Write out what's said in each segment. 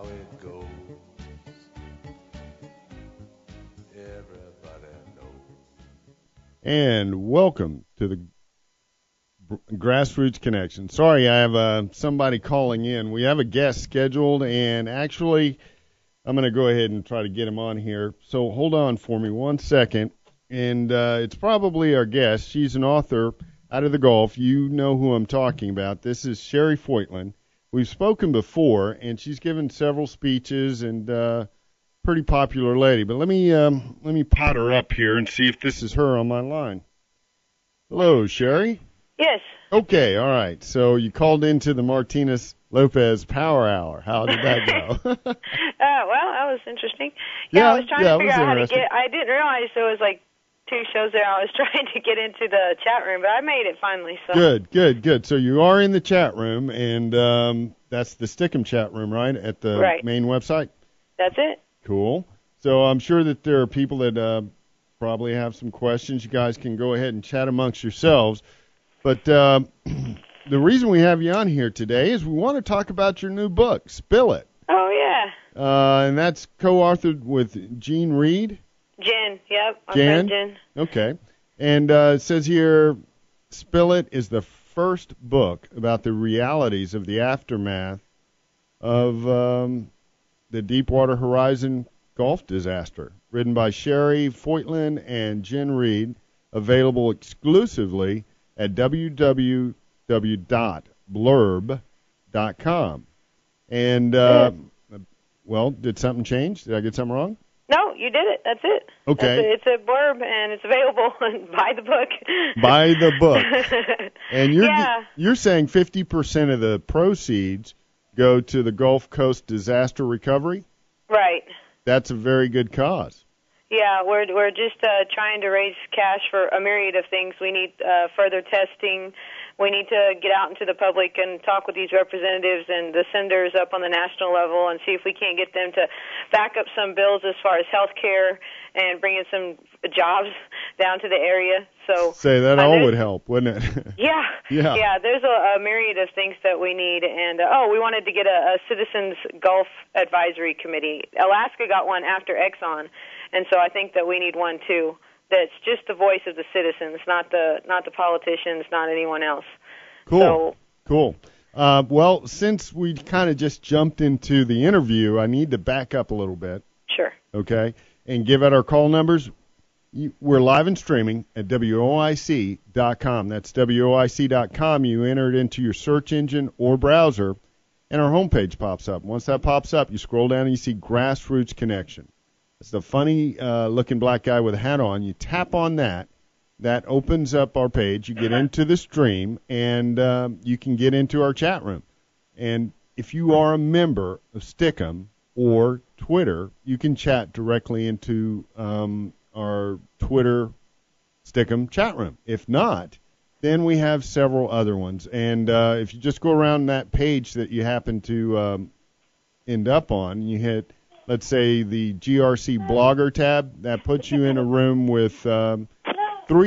it goes. Everybody knows. And welcome to the Grassroots Connection. Sorry, I have somebody calling in. We have a guest scheduled, and actually, I'm going to go ahead and try to get him on here. So hold on for me 1 second. And it's probably our guest. She's an author out of the Gulf. You know who I'm talking about. This is Cherri Foytlin. We've spoken before, and she's given several speeches and pretty popular lady. But let me pot her up here and see if this is her on my line. Hello, Cherri. Yes. Okay, all right. So you called into the Martinez Lopez Power Hour. How did that go? Well, that was interesting. Yeah, I was trying to figure out how to get. I didn't realize there was like 2 shows there. I was trying to get into the chat room, but I made it finally. So. Good. So you are in the chat room, and that's the Stickum chat room, right, at the main website? That's it. Cool. So I'm sure that there are people that probably have some questions. You guys can go ahead and chat amongst yourselves. But the reason we have you on here today is we want to talk about your new book, Spill It. Oh, yeah. And that's co-authored with Jean Reed. Jen, yep. Jen? Okay. And it says here, Spill It is the first book about the realities of the aftermath of the Deepwater Horizon Gulf disaster, written by Cherri Foytlin and Jen Reed, available exclusively at www.blurb.com. And, well, did something change? Did I get something wrong? No, you did it. That's it. Okay. It's a blurb, and it's available. Buy the book. Buy the book. And you're saying 50% of the proceeds go to the Gulf Coast disaster recovery? Right. That's a very good cause. Yeah, we're just trying to raise cash for a myriad of things. We need further testing. We need to get out into the public and talk with these representatives and the senators up on the national level and see if we can't get them to back up some bills as far as health care and bring in some jobs down to the area. So say that all would help, wouldn't it? Yeah. There's a myriad of things that we need, and we wanted to get a Citizens Gulf Advisory Committee. Alaska got one after Exxon, and so I think that we need one too. That's just the voice of the citizens, not the politicians, not anyone else. Cool. Well, since we kind of just jumped into the interview, I need to back up a little bit. Sure. Okay, and give out our call numbers. We're live and streaming at WOIC.com. That's WOIC.com. You enter it into your search engine or browser, and our homepage pops up. Once that pops up, you scroll down and you see Grassroots Connection. It's the funny-looking black guy with a hat on. You tap on that. That opens up our page. You get into the stream, and you can get into our chat room. And if you are a member of Stickum or Twitter, you can chat directly into our Twitter Stickum chat room. If not, then we have several other ones. And if you just go around that page that you happen to end up on, you hit, let's say, the GRC blogger tab, that puts you in a room with 3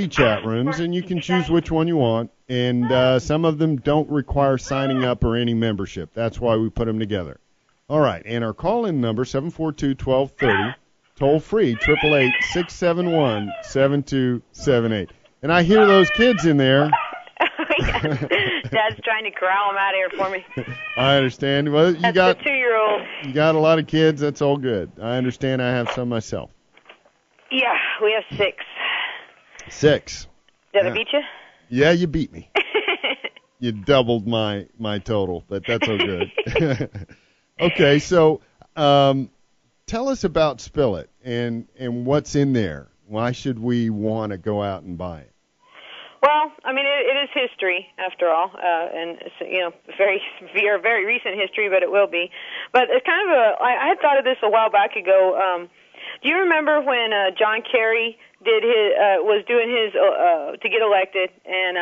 chat rooms, and you can choose which one you want. And some of them don't require signing up or any membership. That's why we put them together. All right, and our call-in number, 742-1230, toll-free, 888-671-7278. And I hear those kids in there. Dad's trying to corral them out of here for me. I understand. Well, That's the 2-year-old. You got a lot of kids. That's all good. I understand. I have some myself. Yeah, we have 6. 6. Did I beat you? Yeah, you beat me. You doubled my total, but that's all good. Okay, so tell us about Spill It and what's in there. Why should we want to go out and buy it? Well, I mean, it is history, after all, and it's, very recent history, but it will be. But it's kind of I had thought of this a while back ago. Do you remember when John Kerry was doing his to get elected, and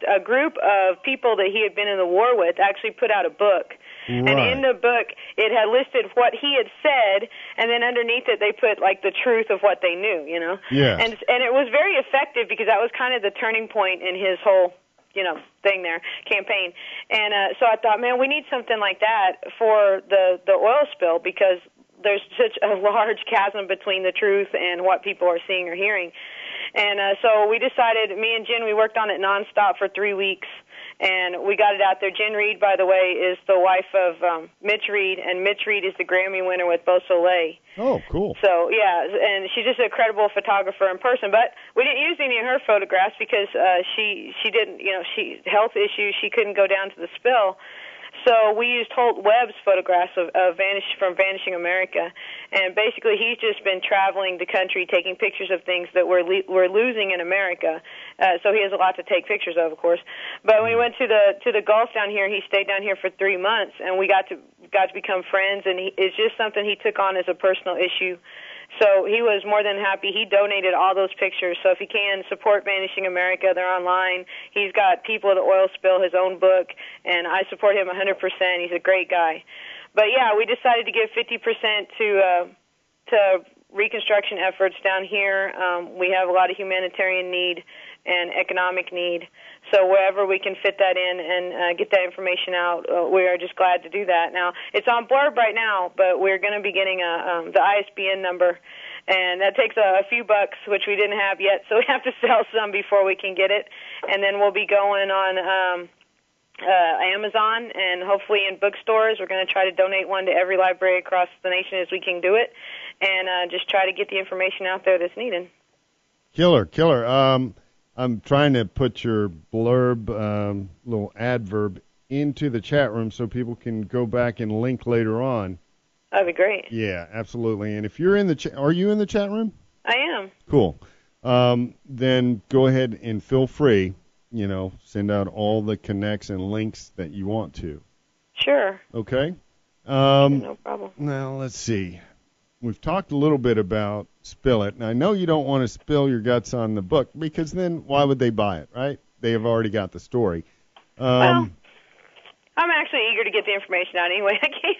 a group of people that he had been in the war with actually put out a book. Right. And in the book, it had listed what he had said, and then underneath it, they put like the truth of what they knew, Yeah. And it was very effective because that was kind of the turning point in his whole thing there, campaign. And so I thought, man, we need something like that for the oil spill, because there's such a large chasm between the truth and what people are seeing or hearing. And so we decided, me and Jen, we worked on it nonstop for 3 weeks, and we got it out there. Jen Reed, by the way, is the wife of Mitch Reed, and Mitch Reed is the Grammy winner with Beau Soleil. Oh, cool. So, yeah, and she's just a credible photographer in person. But we didn't use any of her photographs because she didn't, she health issues. She couldn't go down to the spill. So we used Holt Webb's photographs of from Vanishing America, and basically he's just been traveling the country taking pictures of things that we're losing in America. So he has a lot to take pictures of course. But when we went to the Gulf down here, he stayed down here for 3 months, and we got to become friends. And it's just something he took on as a personal issue. So he was more than happy. He donated all those pictures. So if you can, support Vanishing America. They're online. He's got People of the Oil Spill, his own book, and I support him 100%. He's a great guy. But, yeah, we decided to give 50% to reconstruction efforts down here. We have a lot of humanitarian need and economic need. So wherever we can fit that in and get that information out, we are just glad to do that. Now, it's on Blurb right now, but we're going to be getting the ISBN number, and that takes a few bucks, which we didn't have yet, so we have to sell some before we can get it. And then we'll be going on Amazon and hopefully in bookstores. We're going to try to donate one to every library across the nation as we can do it, and just try to get the information out there that's needed. Killer. I'm trying to put your blurb, little adverb, into the chat room so people can go back and link later on. That'd be great. Yeah, absolutely. And if you're in the are you in the chat room? I am. Cool. Then go ahead and feel free, send out all the connects and links that you want to. Sure. Okay? No problem. Now, let's see. We've talked a little bit about Spill It. And I know you don't want to spill your guts on the book, because then why would they buy it, right? They have already got the story. Well, I'm actually eager to get the information out any way I can.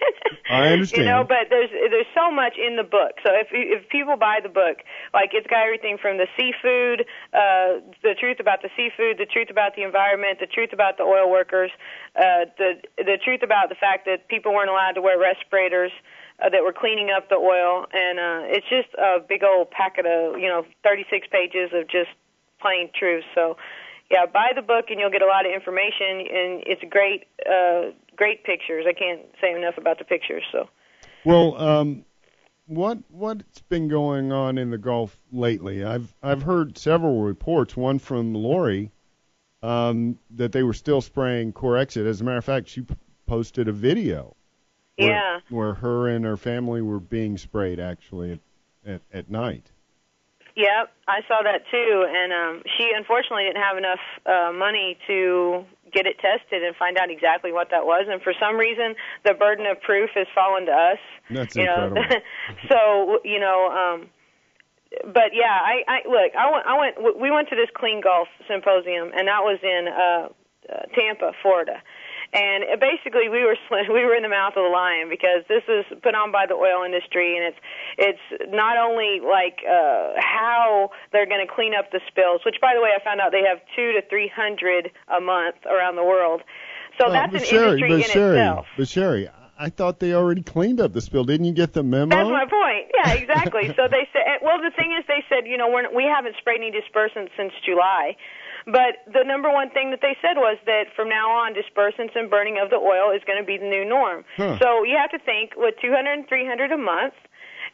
I understand. But there's so much in the book. So if people buy the book, like, it's got everything from the seafood, the truth about the seafood, the truth about the environment, the truth about the oil workers, the truth about the fact that people weren't allowed to wear respirators, that were cleaning up the oil, and it's just a big old packet of 36 pages of just plain truth. So, yeah, buy the book and you'll get a lot of information, and it's great pictures. I can't say enough about the pictures. So, well, what's been going on in the Gulf lately? I've heard several reports. One from Lori, that they were still spraying Corexit. As a matter of fact, she posted a video. Where her and her family were being sprayed, actually, at night. Yep, I saw that too, and she unfortunately didn't have enough money to get it tested and find out exactly what that was, and for some reason the burden of proof has fallen to us. That's incredible. So, but yeah, we went to this Clean Gulf Symposium, and that was in Tampa, Florida. And basically, we were in the mouth of the lion, because this is put on by the oil industry, and it's not only like how they're going to clean up the spills, which, by the way, I found out they have 200 to 300 a month around the world. So that's an industry in itself. But Cherri, I thought they already cleaned up the spill. Didn't you get the memo? That's my point. Yeah, exactly. So they said, well, the thing is, they said, we haven't sprayed any dispersants since July. But the number one thing that they said was that from now on, dispersants and burning of the oil is going to be the new norm. So you have to think, with 200 and 300 a month,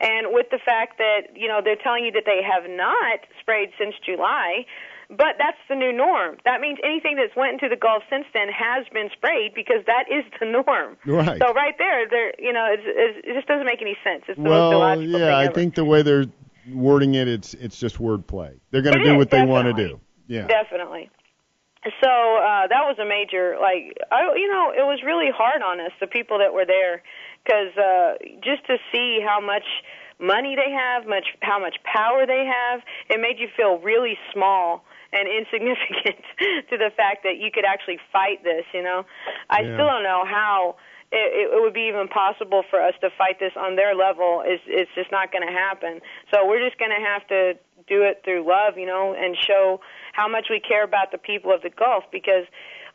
and with the fact that, they're telling you that they have not sprayed since July, but that's the new norm. That means anything that's went into the Gulf since then has been sprayed, because that is the norm. Right. So right there, it just doesn't make any sense. It's the most illogical thing ever. I think the way they're wording it, it's just wordplay. They're going to do what they want to do. Yeah. Definitely. So that was a major, it was really hard on us, the people that were there, because just to see how much money they have, how much power they have, it made you feel really small and insignificant to the fact that you could actually fight this, I still don't know how it would be even possible for us to fight this on their level. It's just not going to happen. So we're just going to have to do it through love, and show how much we care about the people of the Gulf, because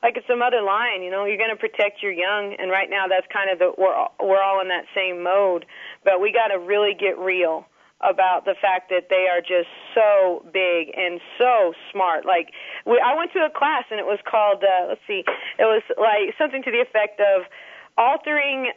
like it's some other line, you're going to protect your young, and right now that's kind of we're all in that same mode, but we got to really get real about the fact that they are just so big and so smart. Like I went to a class and it was called it was like something to the effect of altering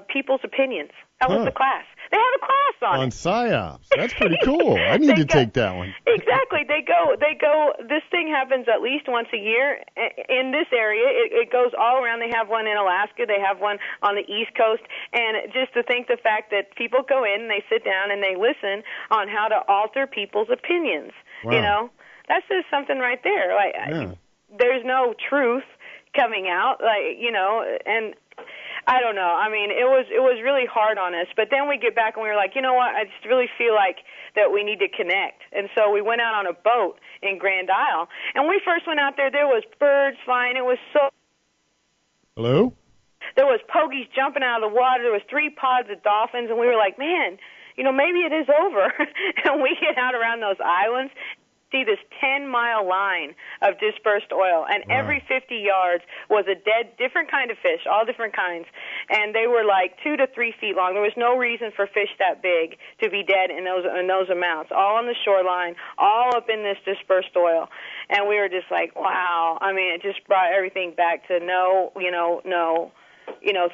people's opinions. That was the class. They have a class on it. PsyOps. That's pretty cool. I need to take that one. Exactly. They go, this thing happens at least once a year in this area. It goes all around. They have one in Alaska. They have one on the East Coast. And just to think the fact that people go in and they sit down and they listen on how to alter people's opinions. Wow. That's just something right there. Like, there's no truth coming out, and I don't know. I mean, it was really hard on us. But then we get back and we were like, you know what? I just really feel like that we need to connect. And so we went out on a boat in Grand Isle. And when we first went out there was birds flying. It was so. Hello? There was pogies jumping out of the water. There was 3 pods of dolphins. And we were like, man, maybe it is over. And we get out around those islands, see this 10-mile line of dispersed oil, and every 50 yards was a dead, different kind of fish, all different kinds, and they were like 2 to 3 feet long. There was no reason for fish that big to be dead in those amounts, all on the shoreline, all up in this dispersed oil, and we were just like, wow. I mean, it just brought everything back to no.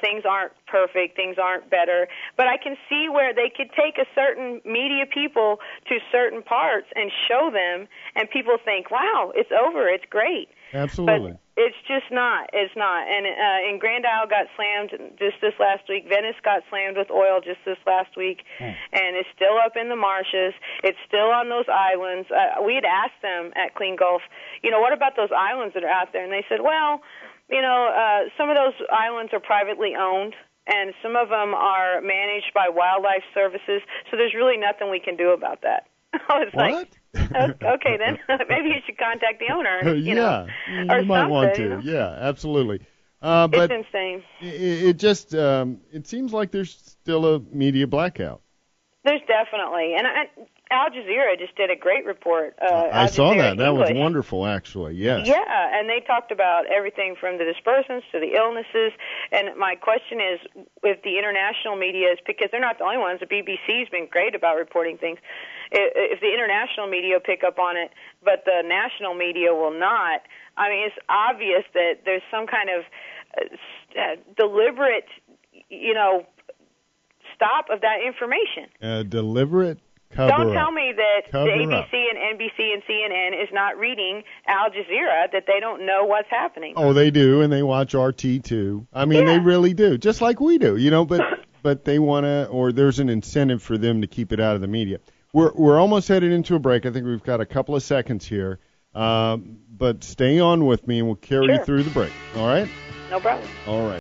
Things aren't perfect, things aren't better, but I can see where they could take a certain media people to certain parts and show them, and people think, wow, it's over, it's great. Absolutely. But it's just not. It's not. And Grand Isle got slammed just this last week. Venice got slammed with oil just this last week, and it's still up in the marshes. It's still on those islands. We had asked them at Clean Gulf, what about those islands that are out there? And they said, well, some of those islands are privately owned, and some of them are managed by wildlife services, so there's really nothing we can do about that. I was like, okay, then maybe you should contact the owner. Or you might want to. Yeah, absolutely. But it's insane. It just it seems like there's still a media blackout. There's definitely, and Al Jazeera just did a great report. I saw that. That was wonderful, actually. Yes. Yeah, and they talked about everything from the dispersants to the illnesses. And my question is, if the international media is, because they're not the only ones, the BBC's been great about reporting things. If the international media pick up on it, but the national media will not, I mean, it's obvious that there's some kind of deliberate, stop of that information. Deliberate cover-up. Don't tell me that the ABC and NBC and CNN is not reading Al Jazeera, that they don't know what's happening. Oh, they do, and they watch RT too. I mean, they really do, just like we do, but they want to, or there's an incentive for them to keep it out of the media. We're almost headed into a break. I think we've got a couple of seconds here, but stay on with me, and we'll carry you through the break. All right? No problem. All right.